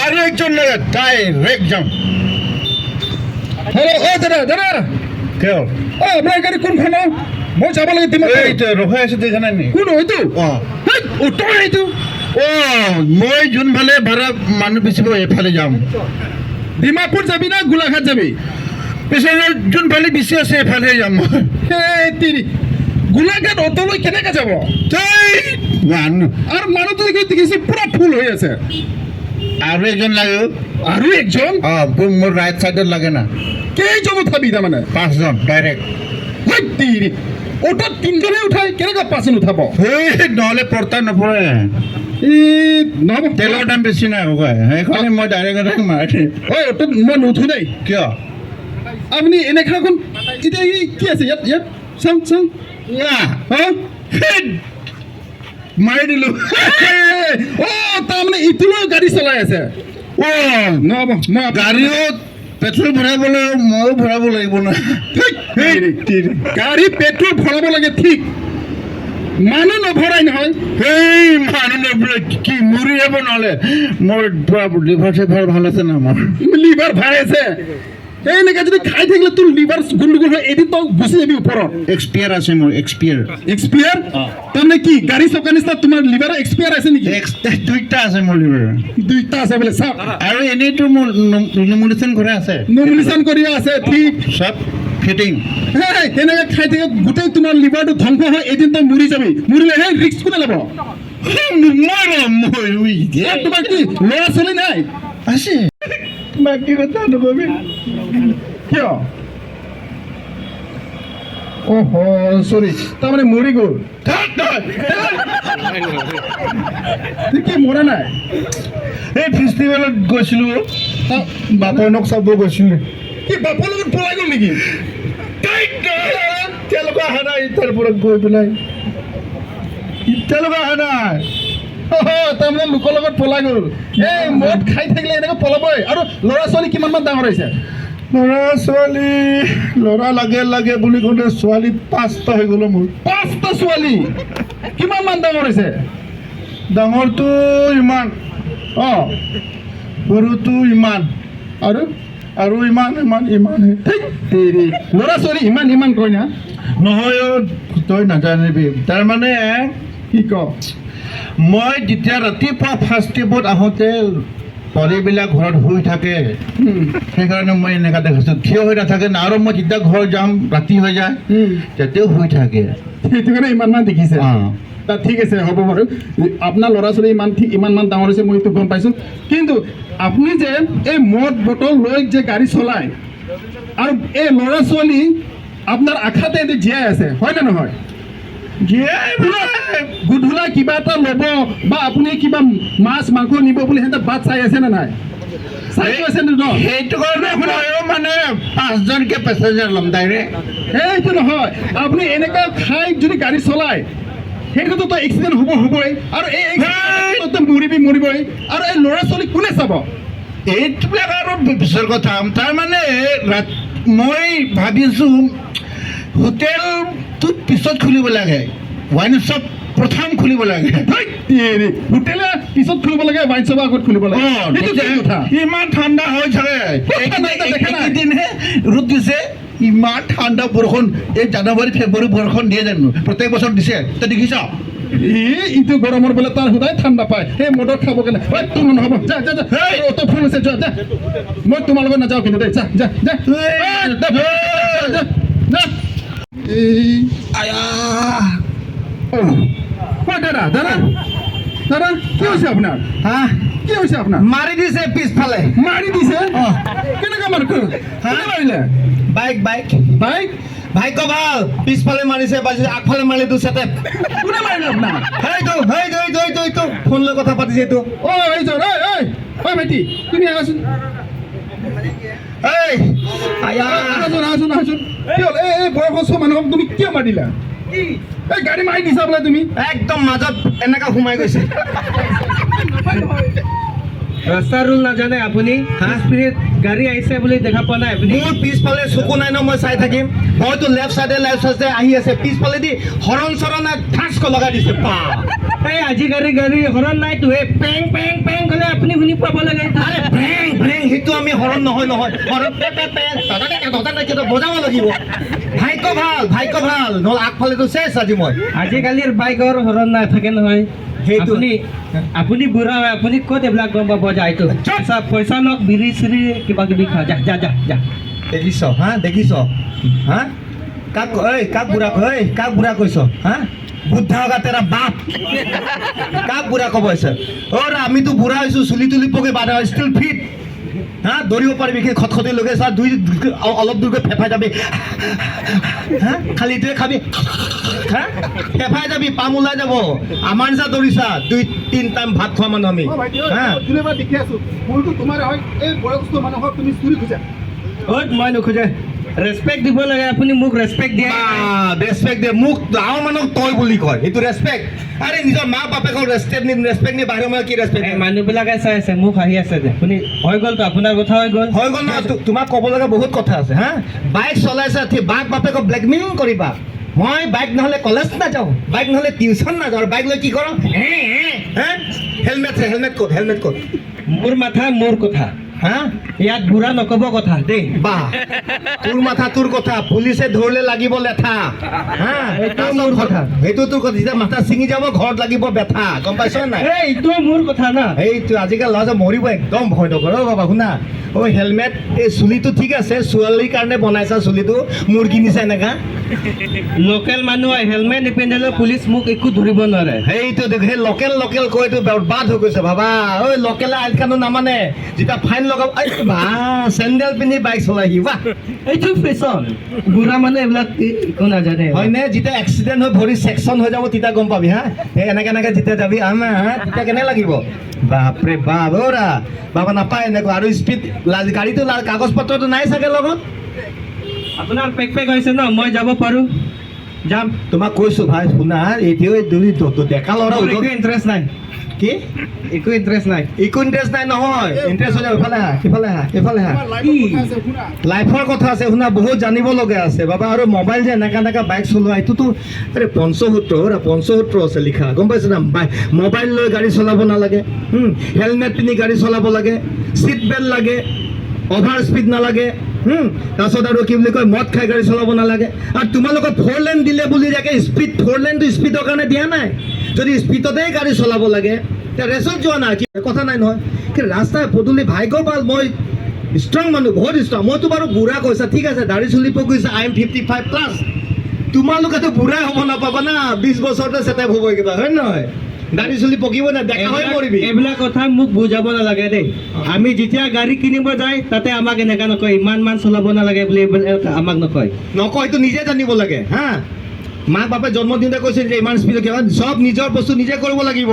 আৰু একজন লাগে ডাইৰেক্ট যাম হেল্ল' দাদা কিয় আপোনাৰ গাড়ী কোনখন মই যাব লাগে এইটো ৰখাই আছে দেখা নাই নি কোন এইটো উত্তৰ এইটো মই যোনফালে ভাড়া মানুহ বেচিব এইফালে যাম ডিমাপুৰ যাবি না গোলাঘাট যাবি পিছলে যোনফালে বেছি আছে এইফালে যাম মই গোলাঘাট অটলৈ কেনেকৈ যাব আৰু মানুহটো দেখিছোঁ পুৰা ফুল হৈ আছে আৰু একজন লাগে আৰু একজন মোৰ ৰাইট চাইডত লাগে না কেইজন উঠাবি তাৰমানে 5 জন ডাইৰেক্ট অটোত 3 জনে উঠাই কেনেকৈ 5 জন উঠাব নহ'লে পৰ্তা নপৰে নহ'ব তেলৰ দাম বেছি নাই সেইকাৰণে মই ডাইৰেক্ট মাৰি অটোত মই নুঠো দেই কিয় আপুনি এনেকুৱাখন এতিয়া কি আছে ইয়াত চাওঁ মাৰি দিলো তাৰমানে ইটোলৈ গাড়ী চলাই আছে নহ'ব মই গাড়ীও পেট্ৰল ভৰাবলৈ ময়ো ভৰাব লাগিব না গাড়ী পেট্ৰল ভৰাব লাগে ঠিক মানুহ নভৰাই নহয় সেই মানুহ নভৰাই কি মৰি যাব নহ'লে মোৰ পুৰা লিভাৰ চিভাৰ ভাল আছে না মোৰ লিভাৰ ভাল আছে এনেকৈ যদি খাই থাকিলে তোৰ লিভাৰ গুণ্ডগুল হৈ এদিন তই গুচি যাবি ওপৰত এক্সপিয়াৰ আছে মোৰ এক্সপিয়াৰ তাৰমানে কি গাড়ী চকা নিচিনা তোমাৰ লিভাৰৰ এক্সপিয়াৰ আছে নেকি 2টা আছে মোৰ লিভাৰ 2টা আছে বোলে চাওক আৰু এনেইতো মোৰ নমিনেশ্যন কৰা আছে নমিনেশ্যন কৰি আছে ঠিক চব ফিটিং তেনেকৈ খাই থাকে গোটেই তোমাৰ লিভাৰটো ধ্বংস হয় এদিন তই মৰি যাবি মৰিলে সেই ৰিক্স কোনে ল'ব তোমাৰ কি ল'ৰা ছোৱালী নাই আছে বাকী কথা নকবি কিয় চৰি তাৰমানে মৰি গ'ল কি মৰা নাই এই ফেষ্টিভেলত গৈছিলোঁ বাপনক চাব গৈছিলোঁ কি বাপৰ লগত পলাই গ'ল নেকি তেওঁলোকে অহা নাই তাৰ পৰা গৈ পেলাই তেওঁলোকে অহা নাই তাৰমানে লোকৰ লগত পলাই গ'ল এই মদ খাই থাকিলে এনেকৈ পলাবই আৰু ল'ৰা ছোৱালী কিমানমান ডাঙৰ হৈছে ল'ৰা লাগে বুলি কওঁতে ছোৱালী 5টা হৈ গ'ল মোৰ 5টা ছোৱালী কিমানমান ডাঙৰ হৈছে ডাঙৰটো ইমান সৰুটো ইমান আৰু ইমান ল'ৰা ছোৱালী ইমান কয় না নহয় তই নাজানিবি তাৰমানে কি ক মই যেতিয়া ৰাতিপুৱা ফাৰ্ষ্ট ট্ৰিপত আহোঁতে পোৱালিবিলাক ঘৰত শুই থাকে সেইকাৰণে মই এনেকুৱা দেখিছোঁ থিয় হৈ নাথাকে না আৰু মই যেতিয়া ঘৰ যাম ৰাতি হৈ যায় তেতিয়াও শুই থাকে সেইটো কাৰণে ইমানমান দেখিছে ঠিক আছে হ'ব বাৰু আপোনাৰ ল'ৰা ছোৱালী ইমানমান ডাঙৰ হৈছে মই এইটো গম পাইছোঁ কিন্তু আপুনি যে এই মদ বটল লৈ যে গাড়ী চলায় আৰু এই ল'ৰা ছোৱালী আপোনাৰ আশাতে জীয়াই আছে হয় নে নহয় গধূলা কিবা এটা ল'ব বা আপুনি কিবা মাছ মাংস নিব বুলি সিহঁতে বাট চাই আছে নে নাই চাই আছে ন সেইটো কাৰণে ময়ো মানে 5 জনকৈ পেচেঞ্জাৰ ল'ম ডাইৰেক্ট সেইটো নহয় আপুনি এনেকুৱা খাই যদি গাড়ী চলায় সেইটোতো তই এক্সিডেণ্ট হ'বই আৰু এই মৰিবই আৰু এই ল'ৰা ছোৱালী কোনে চাব এইবিলাক আৰু পিছৰ কথা তাৰমানে মই ভাবিছোঁ হোটেলটো পিছত খুলিব লাগে ৱাইন শ্বপ প্ৰথম খুলিব লাগে হোটেলে পিছত খুলিব লাগে ৱাইন শ্বপ আগত খুলিব লাগে ইমান ঠাণ্ডা হৈ থাকে এদিনহে ৰ'দ দিছে ইমান ঠাণ্ডা বৰষুণ এই জানুৱাৰী ফেব্ৰুৱাৰী বৰষুণ দিয়ে জানো প্ৰত্যেক বছৰ দিছে তই দেখিছ ইটো গৰমৰ বোলে তাৰ সদায় ঠাণ্ডা পায় সেই মদত খাব কাৰণে নহ'ব অটো ফুল আছে যা মই তোমাৰ লগত নাযাওঁ কিন্তু দেই দাদা কি হৈছে আপোনাৰ কি হৈছে আপোনাৰ মাৰি দিছে পিছফালে মাৰি দিছে কেনেকৈ মাৰিলে ভাগ্য ভাল পিছফালে মাৰিছে আগফালে মাৰিলে চেটেপ কোনে মাৰিলে আপোনাৰ সেইটো ফোন লৈ কথা পাতিছে এইটো ভাইটি তুমি আহাচোন আহাচোন কি হ'ল এই বয়সস্থ মানুহক তুমি কিয় মাৰিলা এই গাড়ী মাৰি দিছা বোলে তুমি একদম মাজত এনেকা সোমাই গৈছে ৰাস্তাৰ ৰুল নাজানে আপুনি হা? স্পীড গাড়ী আহিছে বুলি দেখা পোৱা নাই আপুনি মোৰ পিছফালে চকু নাই ন মই চাই থাকিম মইতো লেফ্ট চাইডে আহি আছে পিছফালেদি হৰণ চৰণ ঠাচকৈ লগাই দিছে পা এই আজিকালি গাড়ী হৰণ নাইতো এই পেং পেং পেং ক'লে আপুনি শুনি পাব লাগে আৰে ভ্ৰেং ভ্ৰেং সেইটো আমি হৰণ নহয় হৰণ পে পে পে বজাব লাগিব ভাগ্য ভাল নহ'লে আগফালেতো চেচ আজি মই আজিকালিৰ বাইকৰ হৰণ নাথাকে নহয় সেইটো আপুনি বুঢ়া হয় আপুনি ক'ত এইবিলাক গম পাব যা এইটো পইচা লওক বিৰি চিৰি কিবা কিবি খা যা যা যা যা দেখিছ হা কাক বুঢ়া কৈছ হা বুদ্ধা হোগা তেৰা বাপ কাক বুঢ়া ক'ব আছে আমিতো বুঢ়া হৈছোঁ চুলি তুলি পকি বাধা ষ্টিল ফিট হা দৌৰিব পাৰিবি সেই খটখটি লগে চা অলপ দূৰকৈ ফেফাই যাবি হা খালি এইটোৱে খাবি হা ফেফাই যাবি পাম ওলাই যাব আমাৰ নিচিনা দৌৰিছা 2-3 টাইম ভাত খোৱা মানুহ আমি হা দিনেবাৰ দেখি আছো ভুলটো তোমাৰ হয় এই বয়সস্থ মানুহক তুমি চুৰি খোজা অ'ত মই নোখোজে ৰেচপেক্ট দিব লাগে আপুনি মোক ৰেচপেক্ট দিয়ে ৰেচপেক্ট দিয়ে মোক ডাঙৰ মানুহক তই বুলি কয় এইটো ৰেচপেক্ট আৰে নিজৰ মা বাপেকক ৰেচপেক্ট নি বাহিৰৰ মানুহ কি ৰেচপেক্ট এই মানুহবিলাকে চাই আছে মোক হাঁহি আছে যে আপুনি হৈ গ'লতো আপোনাৰ কথা হৈ গ'ল ন তোমাক ক'ব লগা বহুত কথা আছে হা বাইক চলাইছা বাপ বাপেকক ব্লেকমেইলিং কৰিবা মই বাইক নহ'লে কলেজ নাযাওঁ বাইক নহ'লে টিউশ্যন নাযাওঁ বাইক লৈ কি কৰোঁ হেলমেট ক'ত মোৰ মাথা মোৰ কথা হা ইয়াত বুঢ়া নক'ব কথা দেই বাহ তোৰ মাথা তোৰ কথা পুলিচে ধৰিলে লাগিব লেঠা হা এইটো মোৰ কথা সেইটো তোৰ কথা যেতিয়া মাথা ছিঙি যাব ঘৰত লাগিব বেথা গম পাইছ নাই এইটো মোৰ কথা না এইটো আজিকালি ল'ৰা ছোৱালী মৰিব একদম ভয় নকৰ বাবা শুনা হেলমেট এই চুলিটো ঠিক আছে ছোৱালীৰ কাৰণে বনাইছা চুলিটো মোৰ কিনিছা এনেকা লোকেল মানুহ হেলমেট নিপিন্ধিলে পুলিচ মোক একো ধৰিব নোৱাৰে সেইটো দেখ সেই লোকেল কৈ এইটো বৰবাদ হৈ গৈছে ভাবা লোকেলে আইন কানুন নামানে যেতিয়া ফাইন লগাব চেণ্ডেল পিন্ধি বাইক চলাইহি বাহ এইটো ফেশ্বন বুঢ়া মানুহ এইবিলাক একো নাজানে হয়নে যেতিয়া এক্সিডেণ্ট হৈ ভৰি ছেকশ্যন হৈ যাব তেতিয়া গম পাবি হা এই এনেকে যেতিয়া যাবি তেতিয়া কেনে লাগিব বাপৰে বাপ বাবা নাপায় এনেকুৱা আৰু স্পীড গাড়ীটো কাগজ পত্ৰটো নাই চাগে লগত আপোনাৰ পেক হৈছে ন মই যাব পাৰোঁ যাম তোমাক কৈছো ভাই শুনা এতিয়াও ডেকা ল'ৰা একো ইণ্টাৰেষ্ট নাই কি একো ইণ্টাৰেষ্ট নাই একো ইণ্টাৰেষ্ট নাই নহয় ইণ্টাৰেষ্ট হৈ যাব এইফালে হা লাইফৰ কথা আছে শুনা বহুত জানিব লগা আছে বাবা আৰু মোবাইল যে এনেকা বাইক চলোৱা এইটোতো আৰে 75 আছে লিখা গম পাইছে না মোবাইল লৈ গাড়ী চলাব নালাগে হেলমেট পিন্ধি গাড়ী চলাব লাগে চিট বেল্ট লাগে অভাৰ স্পীড নালাগে তাৰপিছত আৰু কি বুলি কয় মদ খাই গাড়ী চলাব নালাগে আৰু তোমালোকক 4 লেন দিলে বুলি যাকে স্পীড 4 লেনটো স্পীডৰ কাৰণে দিয়া নাই যদি স্পীডতেই গাড়ী চলাব লাগে তেতিয়া ৰেচত যোৱা নাই কথা নাই নহয় কিন্তু ৰাস্তাই পদূলি ভাগ্য ভাল মই ষ্ট্ৰং মানুহ বহুত ষ্ট্ৰং মইতো বাৰু বুঢ়া কৈছা ঠিক আছে দাড়ি চুলি পকিছে আই এম 55+, তোমালোকেতো বুঢ়াই হ'ব নাপাবা না 20 বছৰতে ছেটেপ হ'ব কিবা হয় নহয় দাড়ি চুলি পকিব না দেখা হৈ মৰিবি এইবিলাক কথা মোক বুজাব নালাগে দেই আমি যেতিয়া গাড়ী কিনিব যায় তাতে আমাক এনেকুৱা নকয় ইমান চলাব নালাগে বুলি এইবিলাক আমাক নকয় এইটো নিজে জানিব লাগে হা মাক বাপে জন্ম দিওঁতে কৈছিল যে ইমান স্পীডত কিবা চব নিজৰ বস্তু নিজে কৰিব লাগিব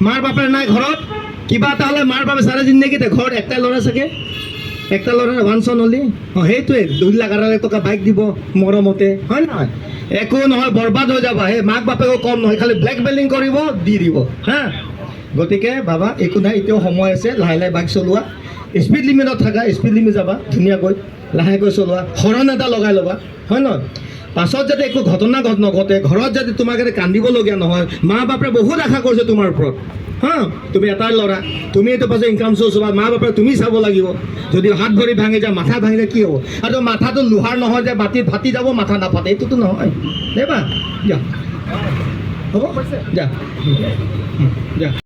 মাৰ বাপেৰ নাই ঘৰত কিবা এটা হ'লে মাৰ বাপে চাৰে জিন্দগীতে ঘৰত একটাই ল'ৰা চাগে একটা ল'ৰা ভানচন হ'লি সেইটোৱে 2 লাখ আঢ়ৈ লাখ টকা বাইক দিব মৰমতে হয় নহয় একো নহয় বৰবাদ হৈ যাবা সেই মাক বাপেকো কম নহয় খালি ব্লেকমেইলিং কৰিব দি দিব হা গতিকে বাবা একো নাই এতিয়াও সময় আছে লাহে বাইক চলোৱা স্পীড লিমিটত থাকা স্পীড লিমিট যাবা ধুনীয়াকৈ লাহেকৈ চলোৱা হৰণ এটা লগাই ল'বা হয় নহয় পাছত যাতে একো ঘটনা নঘটে ঘৰত যাতে তোমাক কান্দিবলগীয়া নহয় মা বাপে বহুত আশা কৰিছে তোমাৰ ওপৰত হা তুমি এটাই ল'ৰা তুমি এইটো পাছত ইনকাম চ'ৰ্চ হ'বা মা বাপে তুমি চাব লাগিব যদি হাত ভৰি ভাঙি যায় মাথা ভাঙিলে কি হ'ব আৰু মাথাটো লোহাৰ নহয় যে বাতিত ফাটি যাব মাথা নাফাটে এইটোতো নহয় দেবা যা হ'ব যা